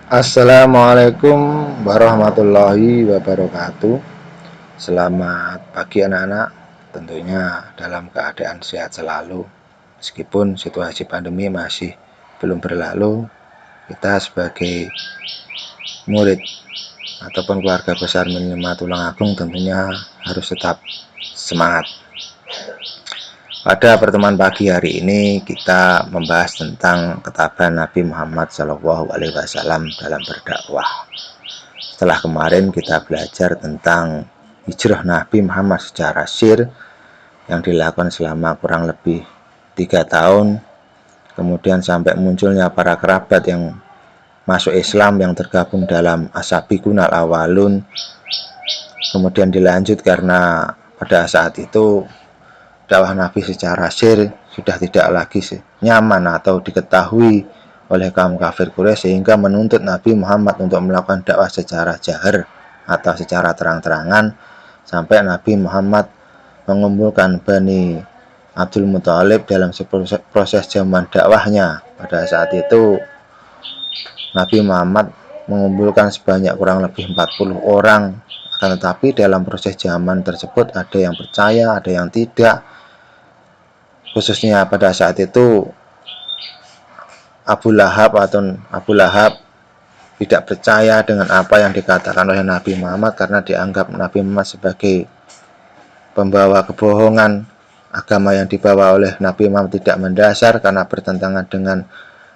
Assalamualaikum warahmatullahi wabarakatuh. Selamat pagi anak-anak. Tentunya dalam keadaan sehat selalu. Meskipun situasi pandemi masih belum berlalu, kita sebagai murid ataupun keluarga besar Minimal Tulungagung tentunya harus tetap semangat. Pada pertemuan pagi hari ini kita membahas tentang ketabahan Nabi Muhammad SAW dalam berdakwah. Setelah kemarin kita belajar tentang hijrah Nabi Muhammad secara sir yang dilakukan selama kurang lebih 3 tahun, kemudian sampai munculnya para kerabat yang masuk Islam yang tergabung dalam As-Sabiqun Al-Awwalun. Kemudian dilanjut karena pada saat itu dakwah Nabi secara sir sudah tidak lagi nyaman atau diketahui oleh kaum kafir Quraisy, sehingga menuntut Nabi Muhammad untuk melakukan dakwah secara jahar atau secara terang-terangan, sampai Nabi Muhammad mengumpulkan Bani Abdul Muthalib dalam proses zaman dakwahnya. Pada saat itu Nabi Muhammad mengumpulkan sebanyak kurang lebih 40 orang, akan tetapi dalam proses zaman tersebut ada yang percaya, ada yang tidak. Khususnya pada saat itu Abu Lahab tidak percaya dengan apa yang dikatakan oleh Nabi Muhammad karena dianggap Nabi Muhammad sebagai pembawa kebohongan. Agama yang dibawa oleh Nabi Muhammad tidak mendasar karena bertentangan dengan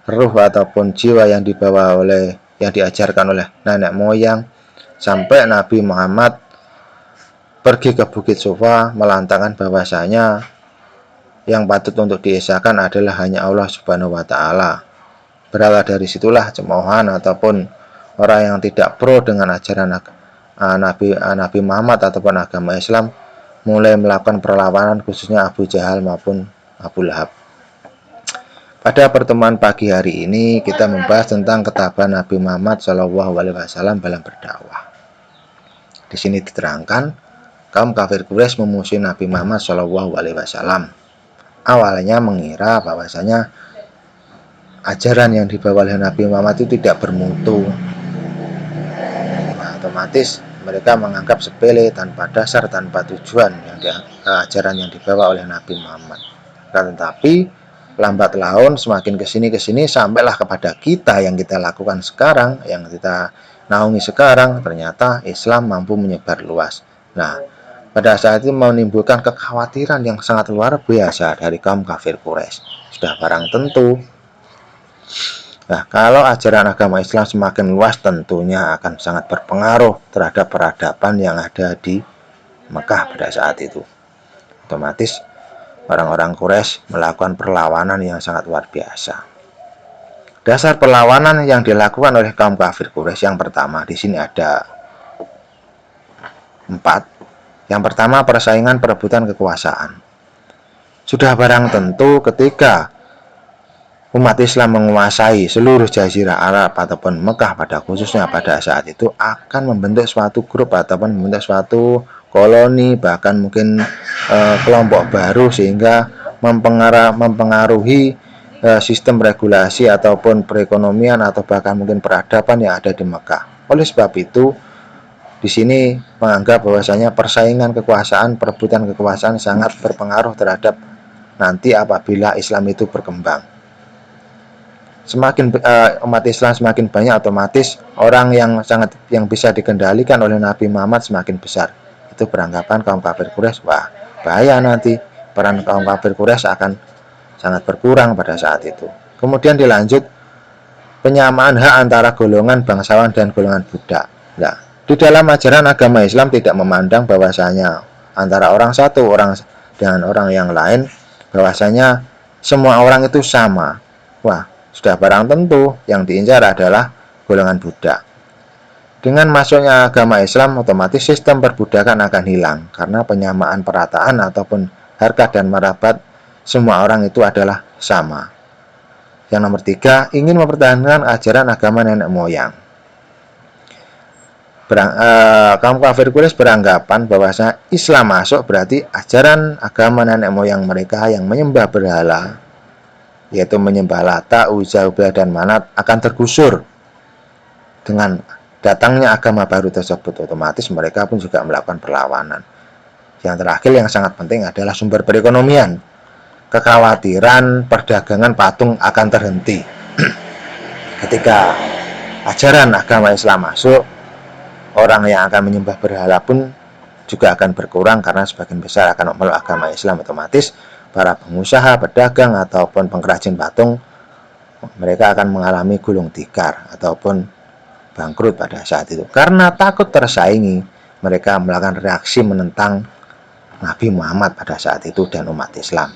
ruh ataupun jiwa yang dibawa oleh yang diajarkan oleh nenek moyang. Sampai Nabi Muhammad pergi ke Bukit Sofa melantangkan bahwasanya yang patut untuk diesakan adalah hanya Allah Subhanahu wa Ta'ala. Berawal dari situlah cemoohan ataupun orang yang tidak pro dengan ajaran Nabi Muhammad ataupun agama Islam mulai melakukan perlawanan, khususnya Abu Jahal maupun Abu Lahab. Pada pertemuan pagi hari ini kita membahas tentang ketabahan Nabi Muhammad SAW dalam berdakwah. Di sini diterangkan kaum kafir Quraisy memusuhi Nabi Muhammad SAW. Awalnya mengira bahwasanya ajaran yang dibawa oleh Nabi Muhammad itu tidak bermutu. Nah, otomatis mereka menganggap sepele, tanpa dasar, tanpa tujuan ajaran yang dibawa oleh Nabi Muhammad. Tetapi lambat laun semakin kesini sampailah kepada kita yang kita lakukan sekarang, yang kita naungi sekarang, ternyata Islam mampu menyebar luas. Nah, pada saat itu menimbulkan kekhawatiran yang sangat luar biasa dari kaum kafir Quraisy. Sudah barang tentu. Nah, kalau ajaran agama Islam semakin luas, tentunya akan sangat berpengaruh terhadap peradaban yang ada di Mekah pada saat itu. Otomatis orang-orang Quraisy melakukan perlawanan yang sangat luar biasa. Dasar perlawanan yang dilakukan oleh kaum kafir Quraisy yang pertama di sini ada 4. Yang pertama, persaingan perebutan kekuasaan. Sudah barang tentu ketika umat Islam menguasai seluruh jazirah Arab ataupun Mekah pada khususnya pada saat itu, akan membentuk suatu grup ataupun membentuk suatu koloni, bahkan mungkin kelompok baru, sehingga mempengaruhi sistem regulasi ataupun perekonomian atau bahkan mungkin peradaban yang ada di Mekah. Oleh sebab itu, di sini menganggap bahwasanya persaingan kekuasaan, perebutan kekuasaan sangat berpengaruh terhadap nanti apabila Islam itu berkembang. Semakin umat Islam semakin banyak, otomatis orang yang bisa dikendalikan oleh Nabi Muhammad semakin besar. Itu beranggapan kaum kafir Quraisy, wah bahaya, nanti peran kaum kafir Quraisy akan sangat berkurang pada saat itu. Kemudian dilanjut penyamaan hak antara golongan bangsawan dan golongan budak. Nah, di dalam ajaran agama Islam tidak memandang bahwasanya antara orang satu orang dengan orang yang lain bahwasanya semua orang itu sama. Wah, sudah barang tentu yang diincar adalah golongan budak. Dengan masuknya agama Islam, otomatis sistem perbudakan akan hilang karena penyamaan perataan ataupun harkat dan martabat semua orang itu adalah sama. Yang nomor 3, ingin mempertahankan ajaran agama nenek moyang. Kaum kafir Quraisy beranggapan bahwasanya Islam masuk berarti ajaran agama nenek moyang mereka yang menyembah berhala, yaitu menyembah Lata, Uzza, Hubal dan Manat, akan tergusur. dengan datangnya agama baru tersebut, otomatis mereka pun juga melakukan perlawanan. Yang terakhir yang sangat penting adalah sumber perekonomian. Kekhawatiran perdagangan patung akan terhenti. Ketika ajaran agama Islam masuk, orang yang akan menyembah berhala pun juga akan berkurang karena sebagian besar akan memeluk agama Islam. Otomatis para pengusaha, pedagang ataupun pengrajin patung mereka akan mengalami gulung tikar ataupun bangkrut pada saat itu. Karena takut tersaingi, mereka melakukan reaksi menentang Nabi Muhammad pada saat itu dan umat Islam.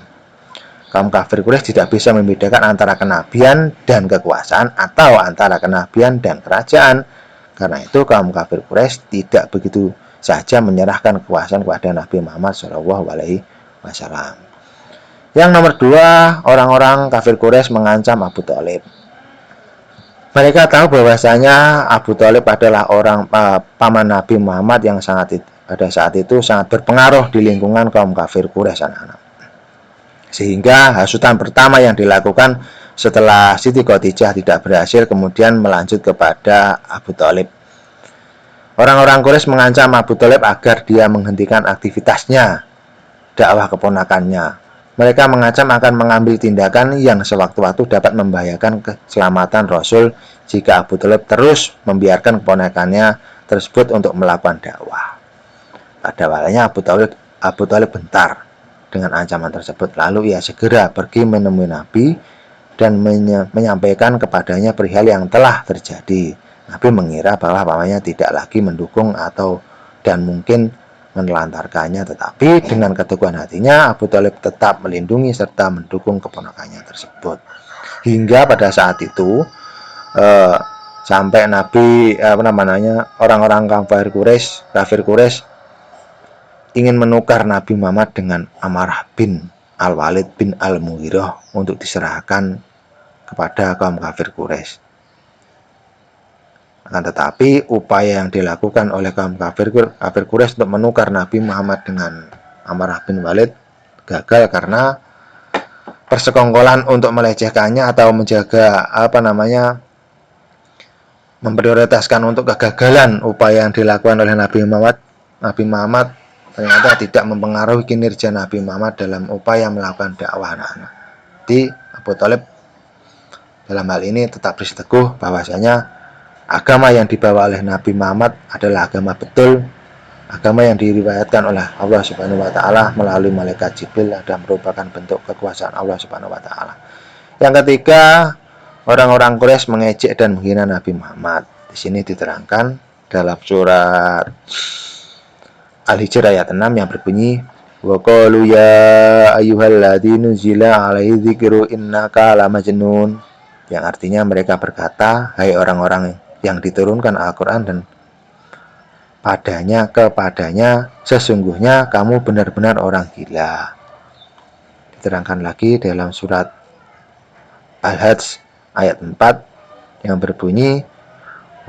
Kaum kafir Quraisy tidak bisa membedakan antara kenabian dan kekuasaan atau antara kenabian dan kerajaan. Karena itu kaum kafir Quraisy tidak begitu saja menyerahkan kekuasaan kepada Nabi Muhammad SAW. Yang nomor 2, orang-orang kafir Quraisy mengancam Abu Thalib. Mereka tahu bahwasanya Abu Thalib adalah orang paman Nabi Muhammad yang pada saat itu sangat berpengaruh di lingkungan kaum kafir Quraisy anak-anak. Sehingga hasutan pertama yang dilakukan setelah Siti Khadijah tidak berhasil kemudian melanjut kepada Abu Thalib. Orang-orang Quraisy mengancam Abu Thalib agar dia menghentikan aktivitasnya dakwah keponakannya. Mereka mengancam akan mengambil tindakan yang sewaktu-waktu dapat membahayakan keselamatan Rasul jika Abu Thalib terus membiarkan keponakannya tersebut untuk melakukan dakwah. Pada awalnya Abu Thalib bentar dengan ancaman tersebut, lalu ia segera pergi menemui Nabi dan menyampaikan kepadanya perihal yang telah terjadi. Nabi mengira bahwa pamannya tidak lagi mendukung dan mungkin menelantarkannya, tetapi dengan keteguhan hatinya Abu Thalib tetap melindungi serta mendukung keponakannya tersebut. Hingga pada saat itu sampai Nabi orang-orang kafir Quraisy ingin menukar Nabi Muhammad dengan Amarah bin Al-Walid bin Al-Mughirah untuk diserahkan kepada kaum kafir Quraisy. Akan tetapi upaya yang dilakukan oleh kaum kafir Quraisy untuk menukar Nabi Muhammad dengan Amarah bin Walid gagal karena persekongkolan untuk melecehkannya atau menjaga memprioritaskan untuk kegagalan upaya yang dilakukan oleh Nabi Muhammad ternyata tidak mempengaruhi kinerja Nabi Muhammad dalam upaya melakukan dakwah anak-anak. Di Abu Thalib dalam hal ini tetap bersiteguh bahwasanya agama yang dibawa oleh Nabi Muhammad adalah agama betul, agama yang diriwayatkan oleh Allah Subhanahu wa taala melalui malaikat Jibril dan merupakan bentuk kekuasaan Allah Subhanahu wa taala. Yang ketiga, orang-orang Quraisy mengejek dan menghina Nabi Muhammad. Di sini diterangkan dalam surat Al-Hijr ayat 6 yang berbunyi, wa qalu ya ayyuhalladzi nuzila alaihi dzikru innaka lamajnun, yang artinya mereka berkata, hai orang-orang yang diturunkan Al-Qur'an dan kepadanya sesungguhnya kamu benar-benar orang gila. Diterangkan lagi dalam surat Al-Hajj ayat 4 yang berbunyi,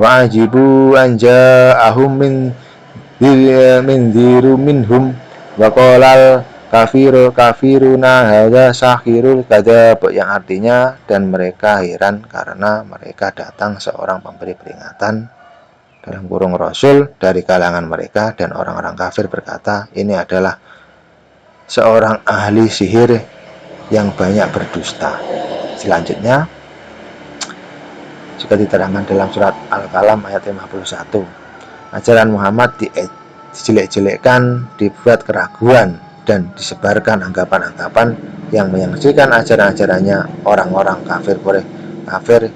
wa ajibu anja'ahum min dziru minhum wa qalal kafiruna hadza sahirul kadzab, yang artinya dan mereka heran karena mereka datang seorang pemberi peringatan dalam kurung Rasul dari kalangan mereka, dan orang-orang kafir berkata ini adalah seorang ahli sihir yang banyak berdusta. Selanjutnya juga diterangkan dalam surat Al-Qalam ayat 51. Ajaran Muhammad dijelek-jelekkan, dibuat keraguan, dan disebarkan anggapan-anggapan yang menyaksikan ajaran-ajarannya. Orang-orang kafir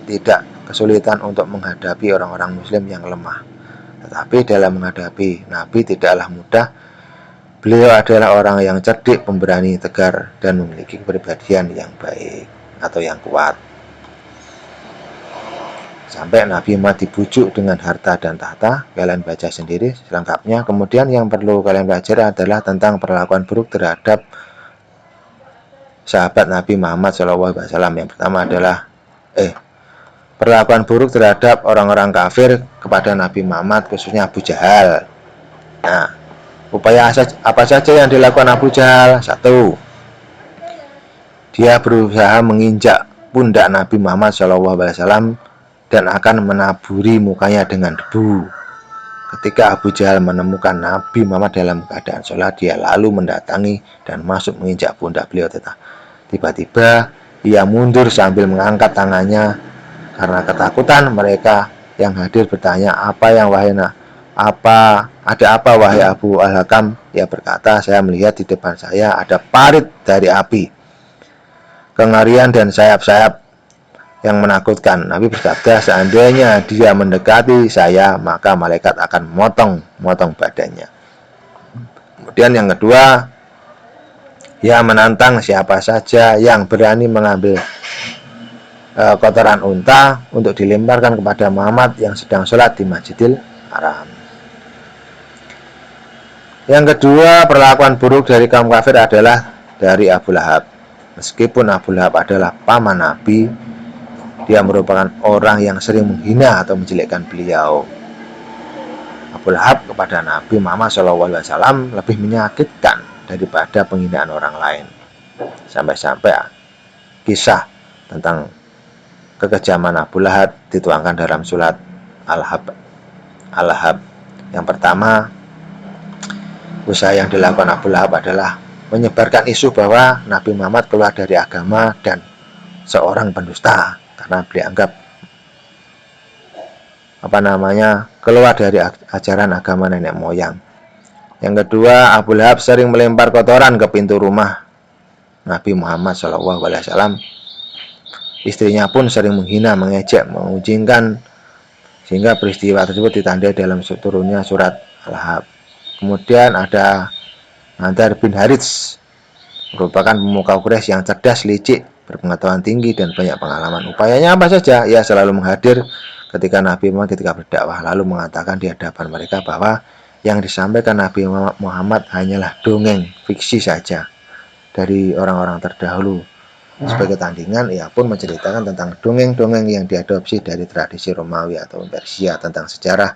tidak kesulitan untuk menghadapi orang-orang muslim yang lemah. Tetapi dalam menghadapi Nabi tidaklah mudah. Beliau adalah orang yang cerdik, pemberani, tegar, dan memiliki kepribadian yang baik atau yang kuat. Sampai Nabi Muhammad dibujuk dengan harta dan tahta. Kalian baca sendiri selengkapnya. Kemudian yang perlu kalian belajar adalah tentang perlakuan buruk terhadap sahabat Nabi Muhammad SAW. Yang pertama adalah perlakuan buruk terhadap orang-orang kafir kepada Nabi Muhammad, khususnya Abu Jahal. Nah, upaya apa saja yang dilakukan Abu Jahal? 1. Dia berusaha menginjak pundak Nabi Muhammad SAW dan akan menaburi mukanya dengan debu. Ketika Abu Jahal menemukan Nabi Muhammad dalam keadaan sholat, dia lalu mendatangi dan masuk menginjak pundak beliau. Tiba-tiba ia mundur sambil mengangkat tangannya karena ketakutan. Mereka yang hadir bertanya, ada apa wahai Abu Al-Hakam? Ia berkata, saya melihat di depan saya ada parit dari api, kengerian dan sayap-sayap yang menakutkan. Nabi bersabda, seandainya dia mendekati saya, maka malaikat akan memotong badannya. Kemudian yang kedua, ia menantang siapa saja yang berani mengambil kotoran unta untuk dilemparkan kepada Muhammad yang sedang sholat di Masjidil Haram. Yang kedua, perlakuan buruk dari kaum kafir adalah dari Abu Lahab. Meskipun Abu Lahab adalah paman Nabi, dia merupakan orang yang sering menghina atau menjelekkan beliau. Abu Lahab kepada Nabi Muhammad SAW lebih menyakitkan daripada penghinaan orang lain. Sampai-sampai kisah tentang kekejaman Abu Lahab dituangkan dalam surat Al-Lahab. Yang pertama, usaha yang dilakukan Abu Lahab adalah menyebarkan isu bahwa Nabi Muhammad keluar dari agama dan seorang pendusta, karena beliau anggap keluar dari ajaran agama nenek moyang. Yang kedua, Abu Lahab sering melempar kotoran ke pintu rumah Nabi Muhammad SAW. Istrinya pun sering menghina, mengejek, mengucilkan, sehingga peristiwa tersebut ditandai dalam turunnya surat Al-Lahab. Kemudian ada Nadar bin Harits, merupakan pemuka Quraisy yang cerdas, licik, berpengetahuan tinggi, dan banyak pengalaman. Upayanya apa saja? Ia selalu menghadir ketika Nabi Muhammad ketika berdakwah, lalu mengatakan di hadapan mereka bahwa yang disampaikan Nabi Muhammad hanyalah dongeng, fiksi saja dari orang-orang terdahulu. Sebagai tandingan, ia pun menceritakan tentang dongeng-dongeng yang diadopsi dari tradisi Romawi atau Persia tentang sejarah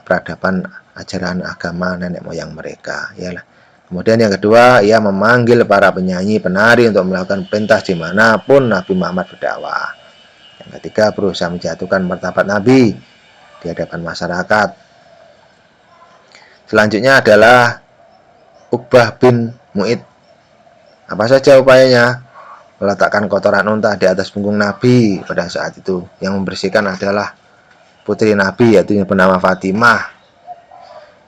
peradaban ajaran agama nenek moyang mereka. Kemudian yang kedua, ia memanggil para penyanyi, penari untuk melakukan pentas dimanapun Nabi Muhammad berdakwah. Yang ketiga, berusaha menjatuhkan martabat Nabi di hadapan masyarakat. Selanjutnya adalah Uqbah bin Mu'id. Apa saja upayanya? Meletakkan kotoran unta di atas punggung Nabi pada saat itu. Yang membersihkan adalah putri Nabi, yaitu yang bernama Fatimah.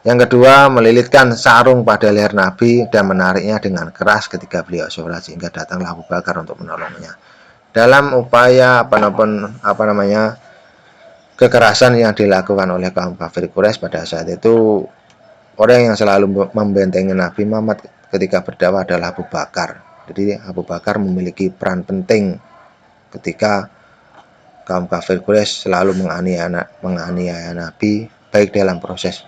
Yang kedua, melilitkan sarung pada leher Nabi dan menariknya dengan keras ketika beliau sholat, sehingga datanglah Abu Bakar untuk menolongnya. Dalam upaya kekerasan yang dilakukan oleh kaum kafir Quraisy pada saat itu, orang yang selalu membentengi Nabi Muhammad ketika berdakwah adalah Abu Bakar. Jadi Abu Bakar memiliki peran penting ketika kaum kafir Quraisy selalu menganiaya Nabi, baik dalam proses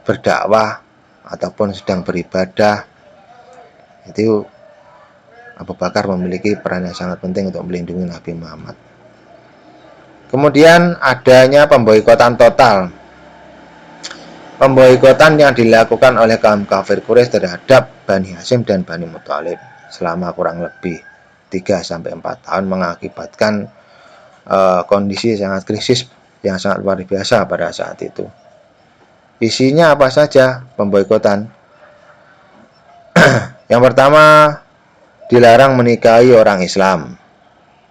berdakwah ataupun sedang beribadah. Itu Abu Bakar memiliki peran yang sangat penting untuk melindungi Nabi Muhammad. Kemudian adanya pemboikotan total. Pemboikotan yang dilakukan oleh kaum kafir Quraisy terhadap Bani Hashim dan Bani Muthalib selama kurang lebih 3-4 tahun mengakibatkan kondisi sangat krisis yang sangat luar biasa pada saat itu. Isinya apa saja pemboikotan? Yang pertama, dilarang menikahi orang Islam.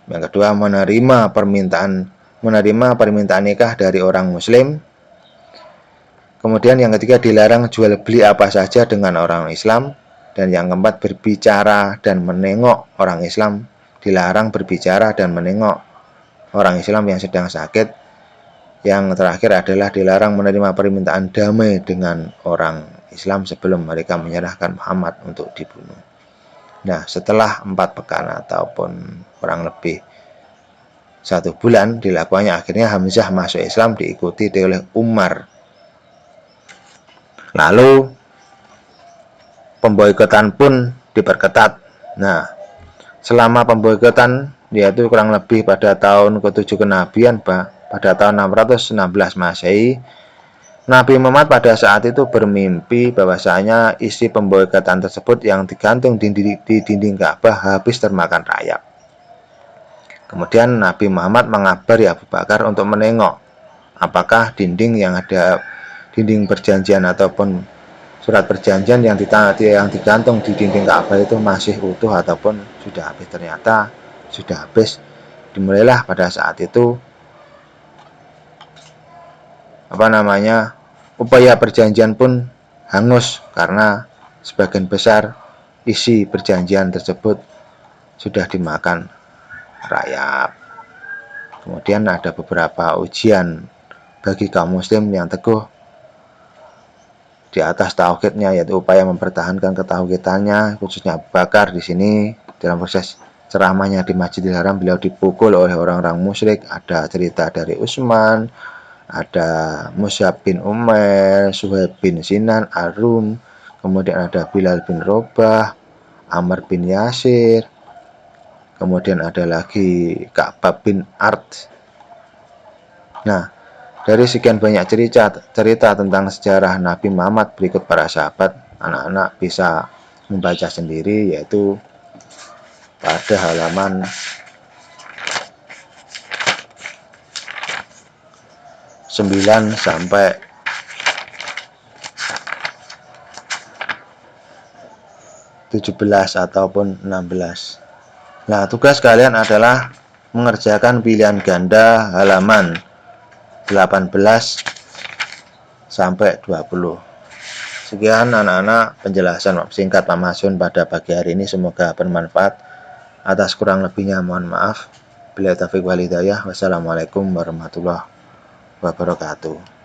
Yang kedua, menerima permintaan nikah dari orang Muslim. Kemudian yang ketiga, dilarang jual beli apa saja dengan orang Islam. Dan yang keempat, berbicara dan menengok orang Islam. Dilarang berbicara dan menengok orang Islam yang sedang sakit. Yang terakhir adalah dilarang menerima permintaan damai dengan orang Islam sebelum mereka menyerahkan Muhammad untuk dibunuh. Nah, setelah 4 pekan ataupun kurang lebih 1 bulan dilakukannya, akhirnya Hamzah masuk Islam diikuti oleh Umar. Lalu pemboikotan pun diperketat. Nah, selama pemboikotan, yaitu kurang lebih pada tahun ke-7 kenabian, pada tahun 616 Masehi, Nabi Muhammad pada saat itu bermimpi bahwasanya isi pemboikotan tersebut yang digantung di dinding Ka'bah habis termakan rayap. Kemudian Nabi Muhammad mengabari Abu Bakar untuk menengok apakah dinding perjanjian ataupun surat perjanjian yang digantung di dinding Ka'bah itu masih utuh ataupun sudah habis. Ternyata sudah habis. Dimulailah pada saat itu upaya perjanjian pun hangus karena sebagian besar isi perjanjian tersebut sudah dimakan rayap. Kemudian ada beberapa ujian bagi kaum muslim yang teguh di atas tauhidnya, yaitu upaya mempertahankan ketauhidannya, khususnya Abu Bakar. Di sini dalam proses ceramahnya di Masjidil Haram beliau dipukul oleh orang-orang musyrik. Ada cerita dari Utsman, ada Mus'ab bin Umair, Suhaib bin Sinan Arum, kemudian ada Bilal bin Robah, Amr bin Yasir, kemudian ada lagi Ka'bab bin Art. Nah, dari sekian banyak cerita tentang sejarah Nabi Muhammad, berikut para sahabat anak-anak bisa membaca sendiri, yaitu pada halaman 9 sampai 17 ataupun 16. Nah, tugas kalian adalah mengerjakan pilihan ganda halaman 18 sampai 20. Sekian anak-anak penjelasan singkat Pak Masun pada pagi hari ini, semoga bermanfaat. Atas kurang lebihnya mohon maaf. Billahi taufiq wal hidayah. Wassalamualaikum warahmatullahi wabarakatuh.